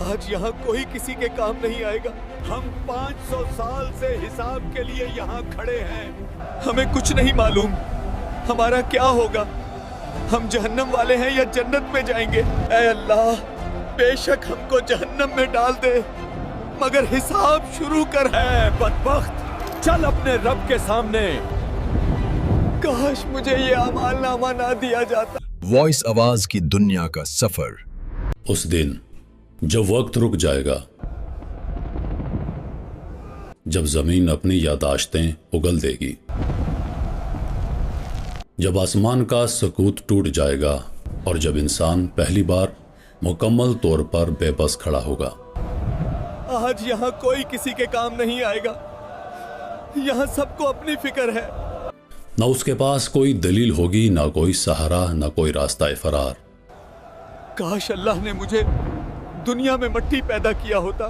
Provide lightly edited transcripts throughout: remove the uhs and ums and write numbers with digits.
آج یہاں کوئی کسی کے کام نہیں آئے گا. ہم 500 سال سے حساب کے لیے یہاں کھڑے ہیں. ہمیں کچھ نہیں معلوم ہمارا کیا ہوگا. ہم جہنم والے ہیں یا جنت میں جائیں گے. اے اللہ بے شک ہم کو جہنم میں ڈال دے مگر حساب شروع کر. اے بدبخت چل اپنے رب کے سامنے. کاش مجھے یہ اعمال نامہ نہ دیا جاتا. وائس آواز کی دنیا کا سفر. اس دن جب وقت رک جائے گا، جب زمین اپنی یادداشتیں اگل دے گی، جب آسمان کا سکوت ٹوٹ جائے گا اور جب انسان پہلی بار مکمل طور پر بے بس کھڑا ہوگا. آج یہاں کوئی کسی کے کام نہیں آئے گا. یہاں سب کو اپنی فکر ہے. نہ اس کے پاس کوئی دلیل ہوگی، نہ کوئی سہارا، نہ کوئی راستہ فرار. کاش اللہ نے مجھے دنیا میں مٹی پیدا کیا ہوتا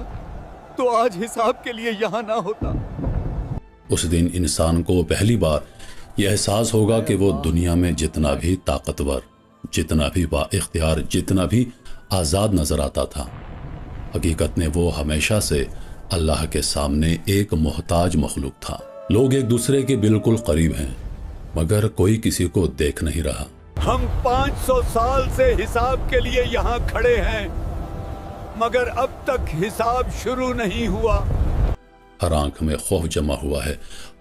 تو آج حساب کے لیے یہاں نہ ہوتا. اس دن انسان کو پہلی بار یہ احساس ہوگا کہ وہ دنیا میں جتنا بھی طاقتور، جتنا بھی با اختیار، جتنا بھی آزاد نظر آتا تھا، حقیقت میں وہ ہمیشہ سے اللہ کے سامنے ایک محتاج مخلوق تھا. لوگ ایک دوسرے کے بالکل قریب ہیں مگر کوئی کسی کو دیکھ نہیں رہا. ہم 500 سال سے حساب کے لیے یہاں کھڑے ہیں مگر اب تک حساب شروع نہیں ہوا. ہر آنکھ میں خوف جمع ہوا ہے،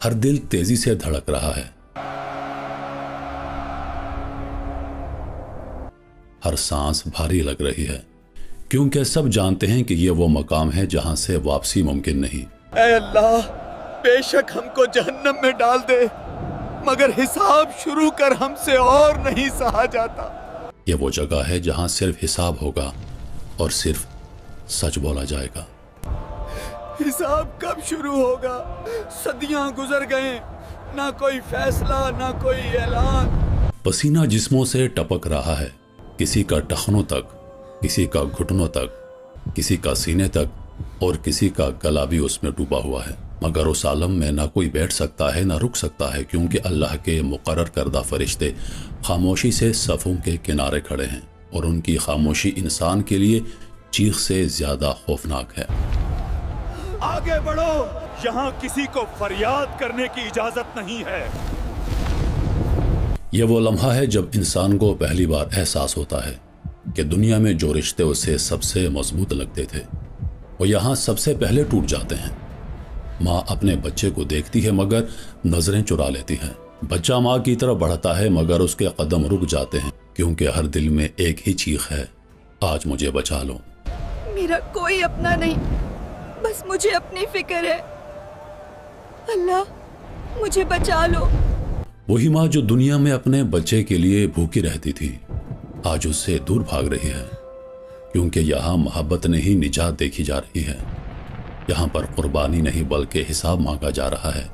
ہر دل تیزی سے دھڑک رہا ہے، ہر سانس بھاری لگ رہی ہے، کیونکہ سب جانتے ہیں کہ یہ وہ مقام ہے جہاں سے واپسی ممکن نہیں. اے اللہ بے شک ہم کو جہنم میں ڈال دے مگر حساب شروع کر، ہم سے اور نہیں سہا جاتا. یہ وہ جگہ ہے جہاں صرف حساب ہوگا اور صرف سچ بولا جائے گا. حساب کب شروع ہوگا؟ صدیاں گزر گئے، نہ کوئی فیصلہ نہ کوئی اعلان. پسینہ جسموں سے ٹپک رہا ہے، کسی کا ٹخنوں تک، کسی کا گھٹنوں تک، کسی کا سینے تک اور کسی کا گلا بھی اس میں ڈوبا ہوا ہے. مگر اس عالم میں نہ کوئی بیٹھ سکتا ہے نہ رک سکتا ہے، کیونکہ اللہ کے مقرر کردہ فرشتے خاموشی سے صفوں کے کنارے کھڑے ہیں اور ان کی خاموشی انسان کے لیے چیخ سے زیادہ خوفناک ہے. آگے بڑھو، یہاں کسی کو فریاد کرنے کی اجازت نہیں ہے. یہ وہ لمحہ ہے جب انسان کو پہلی بار احساس ہوتا ہے کہ دنیا میں جو رشتے اسے سب سے مضبوط لگتے تھے وہ یہاں سب سے پہلے ٹوٹ جاتے ہیں. ماں اپنے بچے کو دیکھتی ہے مگر نظریں چرا لیتی ہے. بچہ ماں کی طرف بڑھتا ہے مگر اس کے قدم رک جاتے ہیں، کیونکہ ہر دل میں ایک ہی چیخ ہے، آج مجھے بچا لو. میرا کوئی اپنا نہیں، بس مجھے اپنی فکر ہے. اللہ مجھے بچا لو. وہی ماں جو دنیا میں اپنے بچے کے لیے بھوکی رہتی تھی آج اس سے دور بھاگ رہی ہے، کیونکہ یہاں محبت نہیں نجات دیکھی جا رہی ہے. یہاں پر قربانی نہیں بلکہ حساب مانگا جا رہا ہے.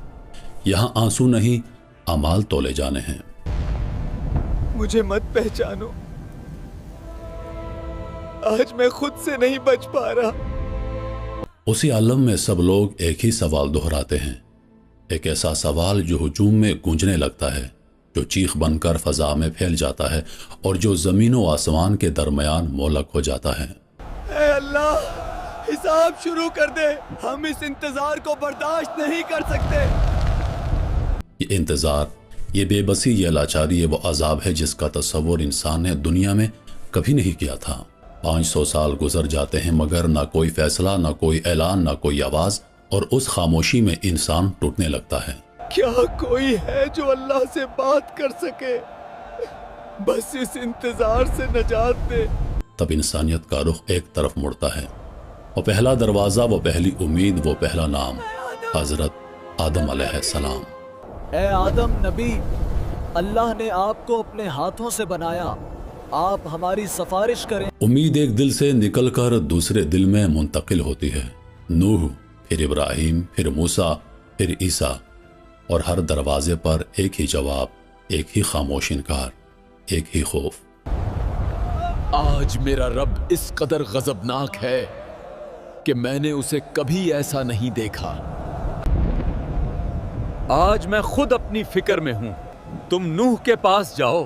یہاں آنسو نہیں اعمال تولے جانے ہیں. مجھے مت پہچانو، آج میں خود سے نہیں بچ پا رہا. اسی عالم میں سب لوگ ایک ہی سوال دہراتے ہیں، ایک ایسا سوال جو ہجوم میں گونجنے لگتا ہے، جو چیخ بن کر فضا میں پھیل جاتا ہے اور جو زمین و آسمان کے درمیان مولک ہو جاتا ہے. اے اللہ حساب شروع کر دے، ہم اس انتظار کو برداشت نہیں کر سکتے. یہ انتظار، یہ بے بسی، یہ لاچاری، یہ وہ عذاب ہے جس کا تصور انسان نے دنیا میں کبھی نہیں کیا تھا. 500 سال گزر جاتے ہیں مگر نہ کوئی فیصلہ، نہ کوئی اعلان، نہ کوئی آواز، اور اس خاموشی میں انسان ٹوٹنے لگتا ہے. کیا کوئی ہے جو اللہ سے بات کر سکے؟ بس اس انتظار سے نجات دے. تب انسانیت کا رخ ایک طرف مڑتا ہے. وہ پہلا دروازہ، وہ پہلی امید، وہ پہلا نام، حضرت آدم علیہ السلام. اے آدم نبی، اللہ نے آپ کو اپنے ہاتھوں سے بنایا، آپ ہماری سفارش کریں. امید ایک دل سے نکل کر دوسرے دل میں منتقل ہوتی ہے. نوح، پھر ابراہیم، پھر موسیٰ، پھر عیسیٰ، اور ہر دروازے پر ایک ہی جواب، ایک ہی خاموش انکار، ایک ہی خوف. آج میرا رب اس قدر غضبناک ہے کہ میں نے اسے کبھی ایسا نہیں دیکھا. آج میں خود اپنی فکر میں ہوں. تم نوح کے پاس جاؤ،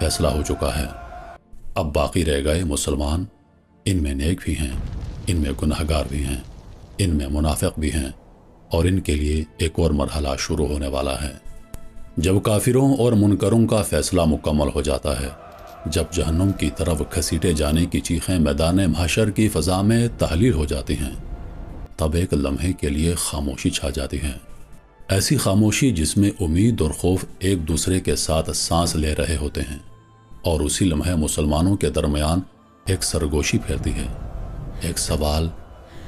فیصلہ ہو چکا ہے۔ اب باقی رہ گئے مسلمان، ان میں نیک بھی ہیں، ان میں گناہگار بھی ہیں، ان میں منافق بھی ہیں، اور ان کے لیے ایک اور مرحلہ شروع ہونے والا ہے۔ جب کافروں اور منکروں کا فیصلہ مکمل ہو جاتا ہے، جب جہنم کی طرف گھسیٹے جانے کی چیخیں میدان محشر کی فضا میں تحلیل ہو جاتی ہیں، تب ایک لمحے کے لیے خاموشی چھا جاتی ہے، ایسی خاموشی جس میں امید اور خوف ایک دوسرے کے ساتھ سانس لے رہے ہوتے ہیں، اور اسی لمحے مسلمانوں کے درمیان ایک سرگوشی پھیرتی ہے، ایک سوال،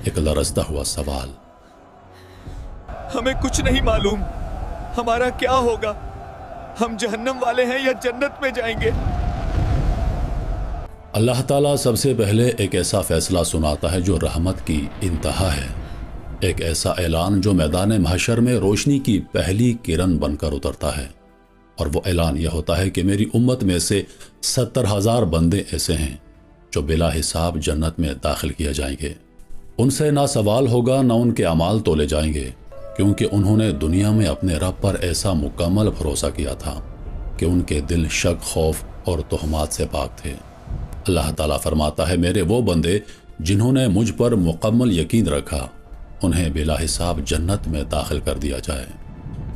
ایک لرزتا ہوا سوال۔ ہمیں کچھ نہیں معلوم، ہمارا کیا ہوگا؟ ہم جہنم والے ہیں یا جنت میں جائیں گے؟ اللہ تعالیٰ سب سے پہلے ایک ایسا فیصلہ سناتا ہے جو رحمت کی انتہا ہے، ایک ایسا اعلان جو میدان محشر میں روشنی کی پہلی کرن بن کر اترتا ہے، اور وہ اعلان یہ ہوتا ہے کہ میری امت میں سے 70,000 بندے ایسے ہیں جو بلا حساب جنت میں داخل کیے جائیں گے۔ ان سے نہ سوال ہوگا نہ ان کے اعمال تولے جائیں گے، کیونکہ انہوں نے دنیا میں اپنے رب پر ایسا مکمل بھروسہ کیا تھا کہ ان کے دل شک، خوف اور تہمات سے پاک تھے۔ اللہ تعالیٰ فرماتا ہے، میرے وہ بندے جنہوں نے مجھ پر مکمل یقین رکھا، انہیں بلا حساب جنت میں داخل کر دیا جائے۔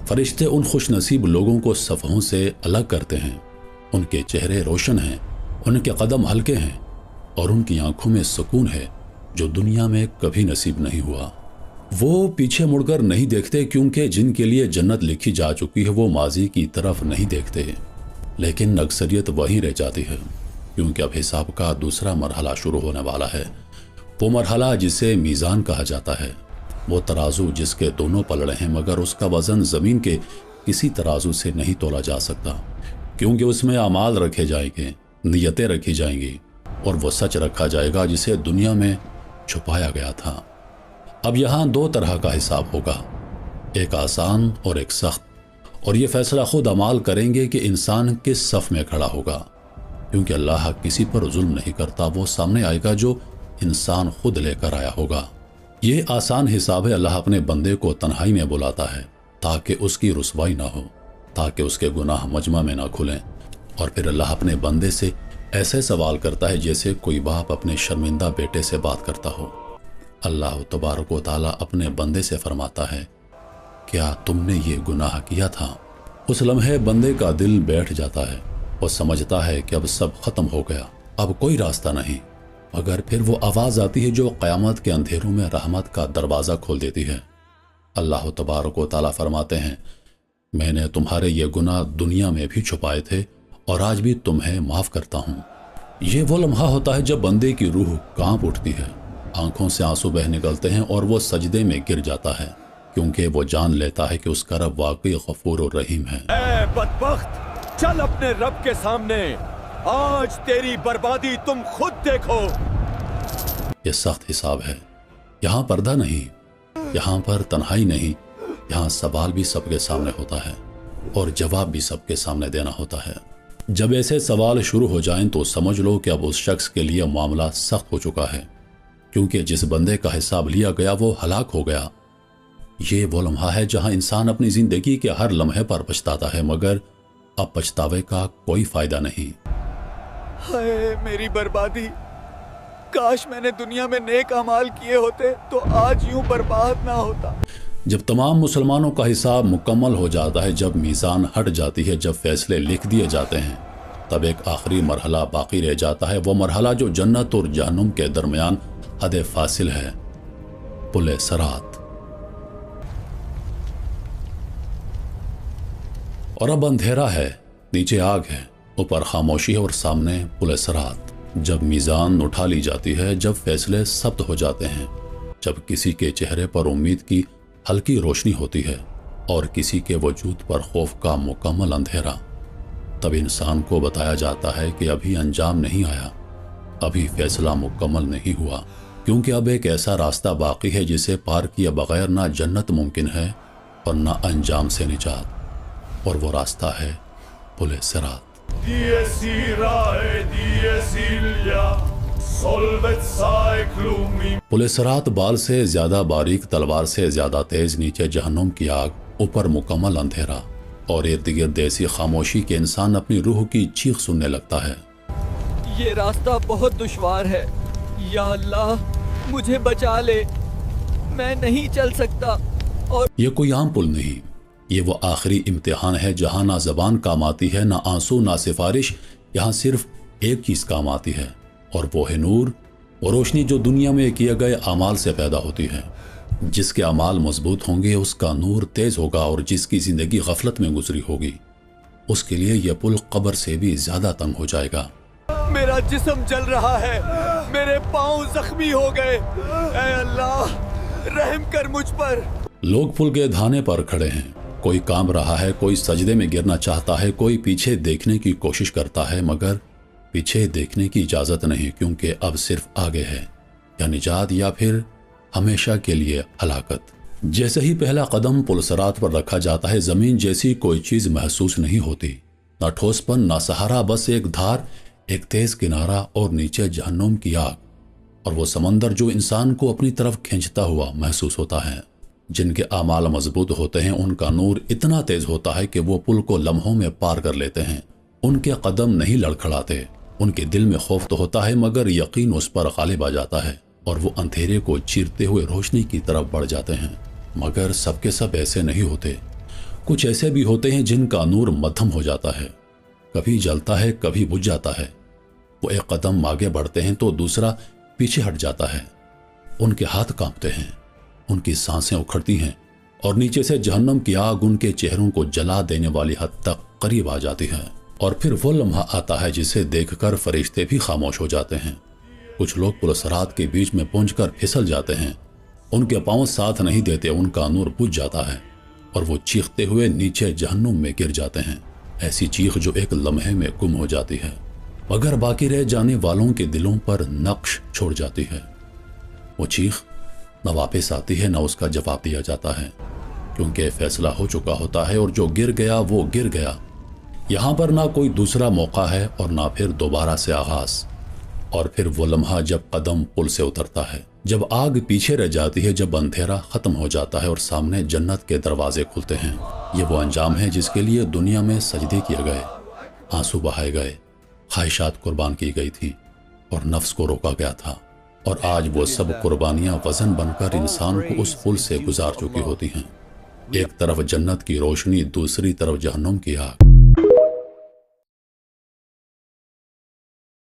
فرشتے ان خوش نصیب لوگوں کو صفحوں سے الگ کرتے ہیں، ان کے چہرے روشن ہیں، ان کے قدم ہلکے ہیں، اور ان کی آنکھوں میں سکون ہے جو دنیا میں کبھی نصیب نہیں ہوا۔ وہ پیچھے مڑ کر نہیں دیکھتے، کیونکہ جن کے لیے جنت لکھی جا چکی ہے وہ ماضی کی طرف نہیں دیکھتے، لیکن اکثریت وہیں رہ جاتی ہے، کیونکہ اب حساب کا دوسرا مرحلہ شروع ہونے والا ہے، وہ مرحلہ جسے میزان کہا جاتا ہے، وہ ترازو جس کے دونوں پلڑے ہیں مگر اس کا وزن زمین کے کسی ترازو سے نہیں تولا جا سکتا، کیونکہ اس میں اعمال رکھے جائیں گے، نیتیں رکھی جائیں گی، اور وہ سچ رکھا جائے گا جسے دنیا میں چھپایا گیا تھا۔ اب یہاں دو طرح کا حساب ہوگا، ایک آسان اور ایک سخت، اور یہ فیصلہ خود اعمال کریں گے کہ انسان کس صف میں کھڑا ہوگا، کیونکہ اللہ کسی پر ظلم نہیں کرتا، وہ سامنے آئے گا جو انسان خود لے کر آیا ہوگا۔ یہ آسان حساب ہے، اللہ اپنے بندے کو تنہائی میں بلاتا ہے تاکہ اس کی رسوائی نہ ہو، تاکہ اس کے گناہ مجمع میں نہ کھلیں، اور پھر اللہ اپنے بندے سے ایسے سوال کرتا ہے جیسے کوئی باپ اپنے شرمندہ بیٹے سے بات کرتا ہو۔ اللہ تبارک و تعالیٰ اپنے بندے سے فرماتا ہے، کیا تم نے یہ گناہ کیا تھا؟ اس لمحے بندے کا دل بیٹھ جاتا ہے، وہ سمجھتا ہے کہ اب سب ختم ہو گیا، اب کوئی راستہ نہیں، مگر پھر وہ آواز آتی ہے جو قیامت کے اندھیروں میں رحمت کا دروازہ کھول دیتی ہے۔ اللہ تبارک و تعالیٰ فرماتے ہیں، میں نے تمہارے یہ گناہ دنیا میں بھی چھپائے تھے اور آج بھی تمہیں معاف کرتا ہوں۔ یہ وہ لمحہ ہوتا ہے جب بندے کی روح کانپ اٹھتی ہے، آنکھوں سے آنسو بہہ نکلتے ہیں اور وہ سجدے میں گر جاتا ہے، کیونکہ وہ جان لیتا ہے کہ اس کا رب واقعی غفور و رحیم ہے۔ اے بدبخت، چل اپنے رب کے سامنے، آج تیری بربادی تم خود دیکھو۔ یہ سخت حساب ہے، یہاں پردہ نہیں، یہاں پر تنہائی نہیں، یہاں سوال بھی سب کے سامنے ہوتا ہے اور جواب بھی سب کے سامنے دینا ہوتا ہے۔ جب ایسے سوال شروع ہو جائیں تو سمجھ لو کہ اب اس شخص کے لیے معاملہ سخت ہو چکا ہے، کیونکہ جس بندے کا حساب لیا گیا وہ ہلاک ہو گیا۔ یہ وہ لمحہ ہے جہاں انسان اپنی زندگی کے ہر لمحے پر پچھتاتا ہے، مگر اب پچھتاوے کا کوئی فائدہ نہیں۔ ہائے میری بربادی، کاش میں نے دنیا میں نیک اعمال کیے ہوتے تو آج یوں برباد نہ ہوتا۔ جب تمام مسلمانوں کا حساب مکمل ہو جاتا ہے، جب میزان ہٹ جاتی ہے، جب فیصلے لکھ دیے جاتے ہیں، تب ایک آخری مرحلہ باقی رہ جاتا ہے، وہ مرحلہ جو جنت اور جہنم کے درمیان حد فاصل ہے، پل صراط۔ اور اب اندھیرا ہے، نیچے آگ ہے، اوپر خاموشی ہے اور سامنے پل صراط۔ جب میزان اٹھا لی جاتی ہے، جب فیصلے ثبت ہو جاتے ہیں، جب کسی کے چہرے پر امید کی ہلکی روشنی ہوتی ہے اور کسی کے وجود پر خوف کا مکمل اندھیرا، تب انسان کو بتایا جاتا ہے کہ ابھی انجام نہیں آیا، ابھی فیصلہ مکمل نہیں ہوا، کیونکہ اب ایک ایسا راستہ باقی ہے جسے پار کیے بغیر نہ جنت ممکن ہے اور نہ انجام سے نجات، اور وہ راستہ ہے پل صراط۔ پل صراط بال سے زیادہ باریک، تلوار سے زیادہ تیز، نیچے جہنم کی آگ، اوپر مکمل اندھیرا، اور ارد گرد ایسی خاموشی کہ انسان اپنی روح کی چیخ سننے لگتا ہے۔ یہ راستہ بہت دشوار ہے، یا اللہ مجھے بچا لے، میں نہیں چل سکتا۔ اور یہ کوئی عام پل نہیں، یہ وہ آخری امتحان ہے جہاں نہ زبان کام آتی ہے، نہ آنسو، نہ سفارش، یہاں صرف ایک چیز کام آتی ہے، اور وہ ہے نور، وہ روشنی جو دنیا میں کیے گئے اعمال سے پیدا ہوتی ہے۔ جس کے اعمال مضبوط ہوں گے اس کا نور تیز ہوگا، اور جس کی زندگی غفلت میں گزری ہوگی اس کے لیے یہ پل قبر سے بھی زیادہ تنگ ہو جائے گا۔ میرا جسم جل رہا ہے، میرے پاؤں زخمی ہو گئے، اے اللہ رحم کر مجھ پر۔ لوگ پل کے دھانے پر کھڑے ہیں، کوئی کام رہا ہے، کوئی سجدے میں گرنا چاہتا ہے، کوئی پیچھے دیکھنے کی کوشش کرتا ہے، مگر پیچھے دیکھنے کی اجازت نہیں، کیونکہ اب صرف آگے ہے، یا نجات یا پھر ہمیشہ کے لیے ہلاکت۔ جیسے ہی پہلا قدم پل صراط پر رکھا جاتا ہے، زمین جیسی کوئی چیز محسوس نہیں ہوتی، نہ ٹھوس پن، نہ سہارا، بس ایک دھار، ایک تیز کنارہ، اور نیچے جہنم کی آگ، اور وہ سمندر جو انسان کو اپنی طرف کھینچتا ہوا محسوس ہوتا ہے۔ جن کے اعمال مضبوط ہوتے ہیں ان کا نور اتنا تیز ہوتا ہے کہ وہ پل کو لمحوں میں پار کر لیتے ہیں۔ ان کے قدم نہیں لڑکھڑاتے، ان کے دل میں خوف تو ہوتا ہے مگر یقین اس پر غالب آ جاتا ہے، اور وہ اندھیرے کو چیرتے ہوئے روشنی کی طرف بڑھ جاتے ہیں۔ مگر سب کے سب ایسے نہیں ہوتے، کچھ ایسے بھی ہوتے ہیں جن کا نور مدھم ہو جاتا ہے، کبھی جلتا ہے کبھی بجھ جاتا ہے۔ وہ ایک قدم آگے بڑھتے ہیں تو دوسرا پیچھے ہٹ جاتا ہے، ان کے ہاتھ کانپتے ہیں، ان کی سانسیں اکھڑتی ہیں، اور نیچے سے جہنم کی آگ ان کے چہروں کو جلا دینے والی حد تک قریب آ جاتی ہے۔ اور پھر وہ لمحہ آتا ہے جسے دیکھ کر فرشتے بھی خاموش ہو جاتے ہیں۔ کچھ لوگ پل صراط کے بیچ میں پہنچ کر پھسل جاتے ہیں، ان کے پاؤں ساتھ نہیں دیتے، ان کا نور بجھ جاتا ہے، اور وہ چیختے ہوئے نیچے جہنم میں گر جاتے ہیں۔ ایسی چیخ جو ایک لمحے میں گم ہو جاتی ہے، مگر باقی رہ جانے والوں کے دلوں پر نقش چھوڑ جاتی ہے۔ وہ چیخ نہ واپس آتی ہے، نہ اس کا جواب دیا جاتا ہے، کیونکہ فیصلہ ہو چکا ہوتا ہے، اور جو گر گیا وہ گر گیا۔ یہاں پر نہ کوئی دوسرا موقع ہے اور نہ پھر دوبارہ سے آغاز۔ اور پھر وہ لمحہ جب قدم پل سے اترتا ہے، جب آگ پیچھے رہ جاتی ہے، جب اندھیرا ختم ہو جاتا ہے اور سامنے جنت کے دروازے کھلتے ہیں۔ یہ وہ انجام ہے جس کے لیے دنیا میں سجدے کیے گئے، آنسو بہائے گئے، خواہشات قربان کی گئی تھی، اور نفس کو روکا گیا تھا، اور آج وہ سب قربانیاں وزن بن کر انسان کو اس پل سے گزار چکی ہوتی ہیں۔ ایک طرف جنت کی روشنی، دوسری طرف جہنم کی آگ۔